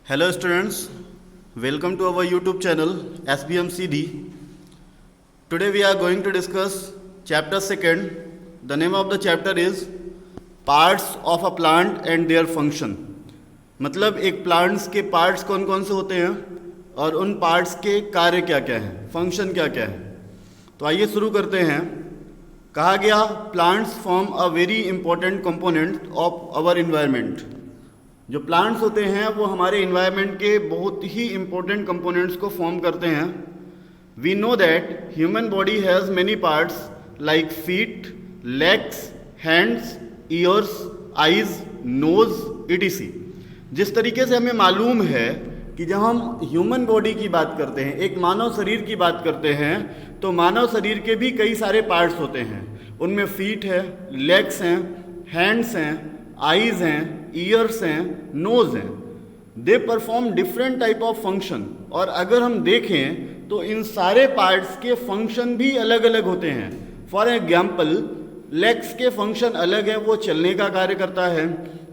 Hello students, welcome to our YouTube channel SBMCD. Today we are going to discuss chapter 2nd. The name of the chapter is Parts of a Plant and Their Function. मतलब एक plants के parts कौन कौन से होते हैं और उन पार्ट्स के कार्य क्या क्या हैं, फंक्शन क्या क्या है। तो आइए शुरू करते हैं। कहा गया plants form a very important component of our environment. जो प्लांट्स होते हैं वो हमारे इन्वायरमेंट के बहुत ही इंपॉर्टेंट कंपोनेंट्स को फॉर्म करते हैं। We know that human body has many parts like feet, legs, hands, ears, eyes, nose etc। जिस तरीके से हमें मालूम है कि जब हम ह्यूमन बॉडी की बात करते हैं, एक मानव शरीर की बात करते हैं, तो मानव शरीर के भी कई सारे पार्ट्स होते हैं। उनमें फीट है, लेग्स हैं, हैंड्स हैं, आइज हैं, ईयर्स हैं, नोज हैं। They perform different type of function. और अगर हम देखें तो इन सारे पार्ट्स के फंक्शन भी अलग अलग होते हैं। फॉर एग्जाम्पल लेग्स के फंक्शन अलग है, वो चलने का कार्य करता है।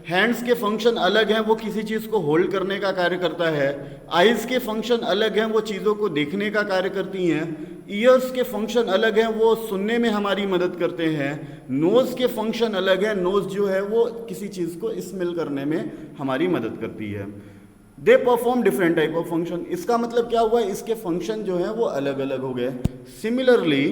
हैंड्स के फंक्शन अलग हैं, वो किसी चीज़ को होल्ड करने का कार्य करता है। आइज़ के फंक्शन अलग हैं, वो चीज़ों को देखने का कार्य करती हैं। ईयर्स के फंक्शन अलग हैं, वो सुनने में हमारी मदद करते हैं। नोज़ के फंक्शन अलग है, नोज़ जो है वो किसी चीज़ को स्मेल करने में हमारी मदद करती है। They perform different type of function. इसका मतलब क्या हुआ, इसके फंक्शन जो है वो अलग अलग हो गए। Similarly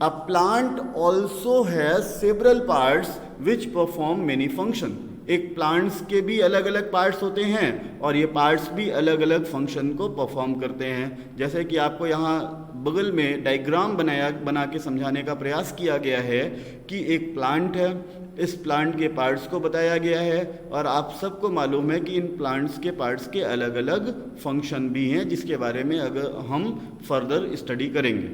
a plant also has several parts which perform many function. एक प्लांट्स के भी अलग अलग पार्ट्स होते हैं और ये पार्ट्स भी अलग अलग फंक्शन को परफॉर्म करते हैं। जैसे कि आपको यहाँ बगल में डायग्राम बना के समझाने का प्रयास किया गया है कि एक प्लांट है, इस प्लांट के पार्ट्स को बताया गया है और आप सबको मालूम है कि इन प्लांट्स के पार्ट्स के अलग अलग फंक्शन भी हैं, जिसके बारे में अगर हम फर्दर स्टडी करेंगे।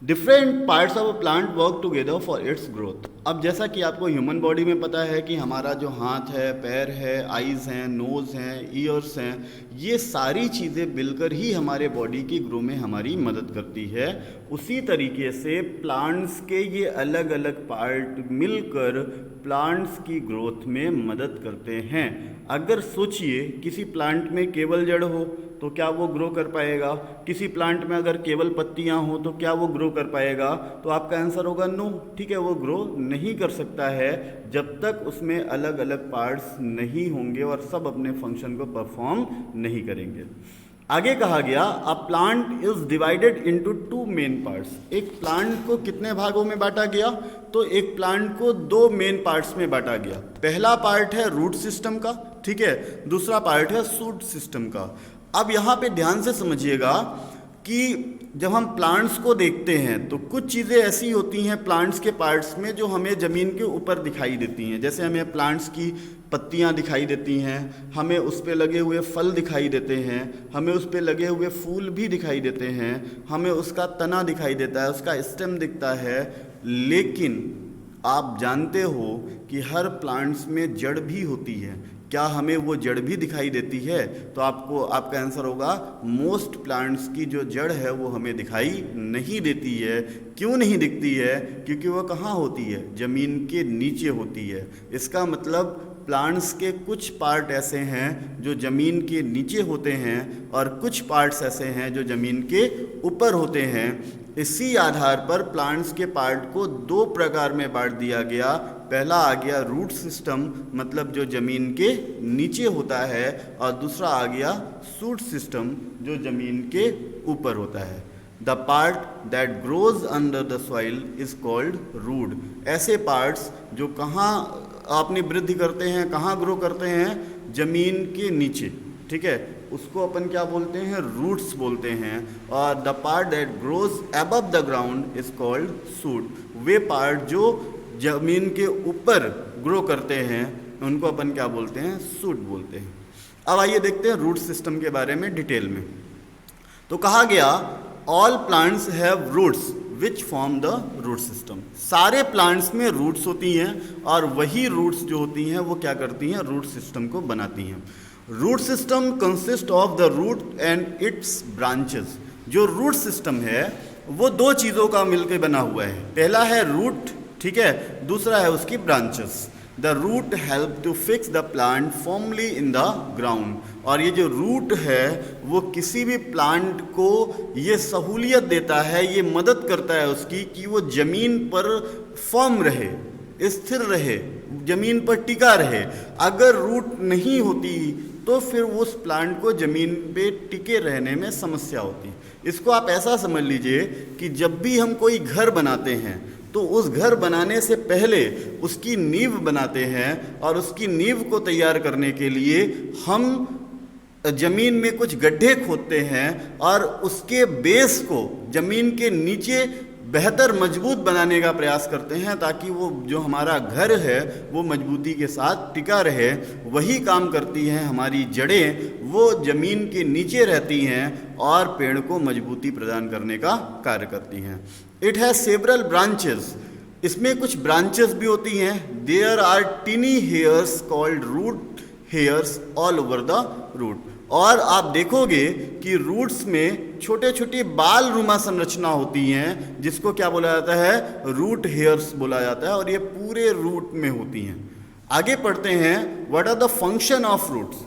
Different parts of a plant work together for its growth. अब जैसा कि आपको ह्यूमन बॉडी में पता है कि हमारा जो हाथ है, पैर है, आइज़ हैं, नोज़ हैं, ईयर्स हैं, ये सारी चीज़ें मिलकर ही हमारे बॉडी की ग्रो में हमारी मदद करती है। उसी तरीके से प्लांट्स के ये अलग अलग पार्ट मिलकर प्लांट्स की ग्रोथ में मदद करते हैं। अगर सोचिए किसी प्लांट में केवल जड़ हो तो क्या वो ग्रो कर पाएगा? किसी प्लांट में अगर केवल पत्तियां हो तो क्या वो ग्रो कर पाएगा? तो आपका आंसर होगा नो। ठीक है, वो ग्रो नहीं कर सकता है जब तक उसमें अलग अलग पार्ट्स नहीं होंगे और सब अपने फंक्शन को परफॉर्म नहीं करेंगे। आगे कहा गया a plant is divided into two main parts. एक प्लांट को कितने भागों में बांटा गया? तो एक प्लांट को दो मेन पार्ट्स में बांटा गया। पहला पार्ट है रूट सिस्टम का, ठीक है, दूसरा पार्ट है शूट सिस्टम का। अब यहाँ पे ध्यान से समझिएगा कि जब हम प्लांट्स को देखते हैं तो कुछ चीज़ें ऐसी होती हैं प्लांट्स के पार्ट्स में जो हमें ज़मीन के ऊपर दिखाई देती हैं। जैसे हमें प्लांट्स की पत्तियां दिखाई देती हैं, हमें उस पे लगे हुए फल दिखाई देते हैं, हमें उस पे लगे हुए फूल भी दिखाई देते हैं, हमें उसका तना दिखाई देता है, उसका स्टेम दिखता है। लेकिन आप जानते हो कि हर प्लांट्स में जड़ भी होती है। क्या हमें वो जड़ भी दिखाई देती है? तो आपका आंसर होगा मोस्ट प्लांट्स की जो जड़ है वो हमें दिखाई नहीं देती है। क्यों नहीं दिखती है? क्योंकि वो कहाँ होती है? ज़मीन के नीचे होती है। इसका मतलब प्लांट्स के कुछ पार्ट ऐसे हैं जो ज़मीन के नीचे होते हैं और कुछ पार्ट्स ऐसे हैं जो ज़मीन के ऊपर होते हैं। इसी आधार पर प्लांट्स के पार्ट को दो प्रकार में बांट दिया गया। पहला आ गया रूट सिस्टम, मतलब जो ज़मीन के नीचे होता है, और दूसरा आ गया शूट सिस्टम जो ज़मीन के ऊपर होता है। The part that grows under the soil is called root. ऐसे पार्ट्स जो कहाँ अपनी वृद्धि करते हैं, कहाँ ग्रो करते हैं? ज़मीन के नीचे, ठीक है, उसको अपन क्या बोलते हैं? रूट्स बोलते हैं। और the part that grows above the ground is called shoot. Way part जो ज़मीन के ऊपर ग्रो करते हैं उनको अपन क्या बोलते हैं? शूट बोलते हैं। अब आइए देखते हैं रूट सिस्टम के बारे में डिटेल में। तो कहा गया all plants have roots which form the root system. सारे प्लांट्स में रूट्स होती हैं और वही रूट्स जो होती हैं वो क्या करती हैं? रूट सिस्टम को बनाती हैं। Root system consist of the root and its branches. जो रूट सिस्टम है वो दो चीज़ों का मिलकर बना हुआ है। पहला है रूट, ठीक है, दूसरा है उसकी branches. The root help to fix the plant firmly in the ground. और ये जो रूट है वो किसी भी प्लांट को ये सहूलियत देता है, ये मदद करता है उसकी कि वो ज़मीन पर फर्म रहे, स्थिर रहे, ज़मीन पर टिका रहे। अगर रूट नहीं होती तो फिर उस प्लांट को ज़मीन पे टिके रहने में समस्या होती। इसको आप ऐसा समझ लीजिए कि जब भी हम कोई घर बनाते हैं तो उस घर बनाने से पहले उसकी नींव बनाते हैं, और उसकी नींव को तैयार करने के लिए हम ज़मीन में कुछ गड्ढे खोदते हैं और उसके बेस को ज़मीन के नीचे बेहतर मजबूत बनाने का प्रयास करते हैं, ताकि वो जो हमारा घर है वो मजबूती के साथ टिका रहे। वही काम करती हैं हमारी जड़ें, वो ज़मीन के नीचे रहती हैं और पेड़ को मजबूती प्रदान करने का कार्य करती हैं। इट हैज़ सेवरल ब्रांचेस, इसमें कुछ ब्रांचेस भी होती हैं। There are tiny hairs called root hairs all over the root. और आप देखोगे कि रूट्स में छोटे छोटे बाल रुमा संरचना होती हैं, जिसको क्या बोला जाता है, रूट हेयर्स बोला जाता है, और ये पूरे रूट में होती हैं। आगे पढ़ते हैं, what are the function of roots.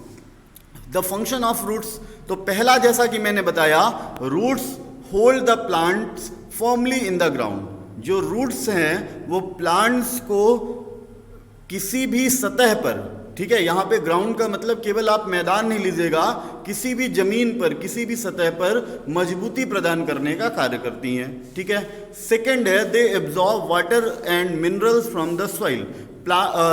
The function of roots, तो पहला जैसा कि मैंने बताया, roots hold the plants firmly in the ground. जो रूट्स हैं वो प्लांट्स को किसी भी सतह पर, ठीक है, यहाँ पे ग्राउंड का मतलब केवल आप मैदान नहीं लीजिएगा, किसी भी जमीन पर, किसी भी सतह पर मजबूती प्रदान करने का कार्य करती हैं। ठीक है। सेकंड है, they absorb water and minerals from the soil.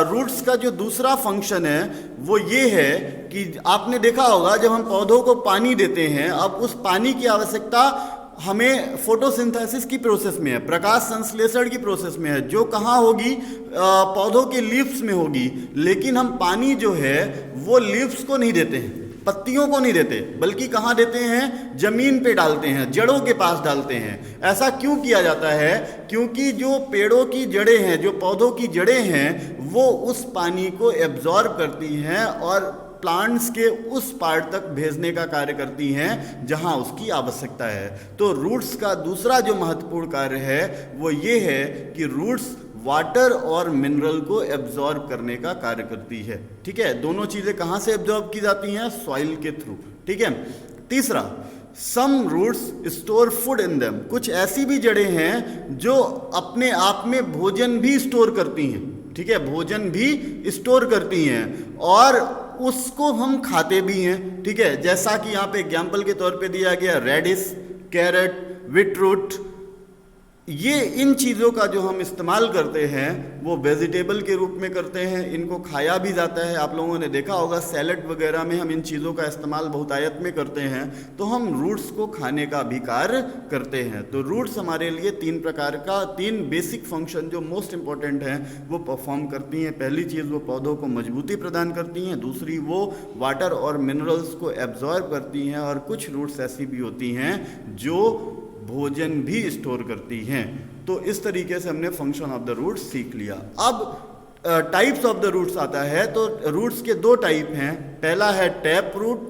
Roots का जो दूसरा फंक्शन है वो ये है कि आपने देखा होगा जब हम पौधों को पानी देते हैं, अब उस पानी की आवश्यकता हमें फोटोसिंथेसिस की प्रोसेस में है, प्रकाश संश्लेषण की प्रोसेस में है, जो कहाँ होगी, पौधों के लीव्स में होगी। लेकिन हम पानी जो है वो लीव्स को नहीं देते हैं, पत्तियों को नहीं देते, बल्कि कहाँ देते हैं, जमीन पे डालते हैं, जड़ों के पास डालते हैं। ऐसा क्यों किया जाता है? क्योंकि जो पेड़ों की जड़ें हैं, जो पौधों की जड़ें हैं, वो उस पानी को एब्जॉर्ब करती हैं और प्लांट्स के उस पार्ट तक भेजने का कार्य करती हैं जहां उसकी आवश्यकता है। तो रूट्स का दूसरा जो महत्वपूर्ण कार्य है वो ये है कि रूट्स वाटर और मिनरल को एब्जॉर्ब करने का कार्य करती है। ठीक है, दोनों चीज़ें कहाँ से एब्जॉर्ब की जाती हैं? सॉइल के थ्रू। ठीक है। तीसरा, some roots store food in them. कुछ ऐसी भी जड़ें हैं जो अपने आप में भोजन भी स्टोर करती हैं। ठीक है, भोजन भी स्टोर करती हैं और उसको हम खाते भी हैं। ठीक है, जैसा कि यहाँ पे एग्जाम्पल के तौर पे दिया गया, रेडिश, कैरेट, बीटरूट, ये इन चीज़ों का जो हम इस्तेमाल करते हैं वो वेजिटेबल के रूप में करते हैं। इनको खाया भी जाता है। आप लोगों ने देखा होगा सैलड वगैरह में हम इन चीज़ों का इस्तेमाल बहुतायत में करते हैं। तो हम रूट्स को खाने का भी कार्य करते हैं। तो रूट्स हमारे लिए तीन बेसिक फंक्शन जो मोस्ट इम्पॉर्टेंट हैं वो परफॉर्म करती हैं। पहली चीज़, वो पौधों को मजबूती प्रदान करती हैं। दूसरी, वो वाटर और मिनरल्स को एब्जॉर्ब करती हैं। और कुछ रूट्स ऐसी भी होती हैं जो भोजन भी स्टोर करती हैं। तो इस तरीके से हमने फंक्शन ऑफ द रूट्स सीख लिया। अब टाइप्स ऑफ द रूट्स आता है। तो रूट्स के दो टाइप हैं, पहला है टैप रूट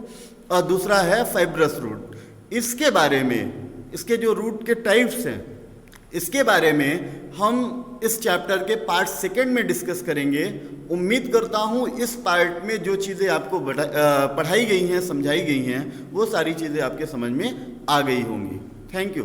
और दूसरा है फाइब्रस रूट। इसके बारे में, इसके जो रूट के टाइप्स हैं, इसके बारे में हम इस चैप्टर के पार्ट सेकंड में डिस्कस करेंगे। उम्मीद करता हूँ इस पार्ट में जो चीज़ें आपको पढ़ाई गई हैं, समझाई गई हैं, वो सारी चीज़ें आपके समझ में आ गई होंगी। Thank you.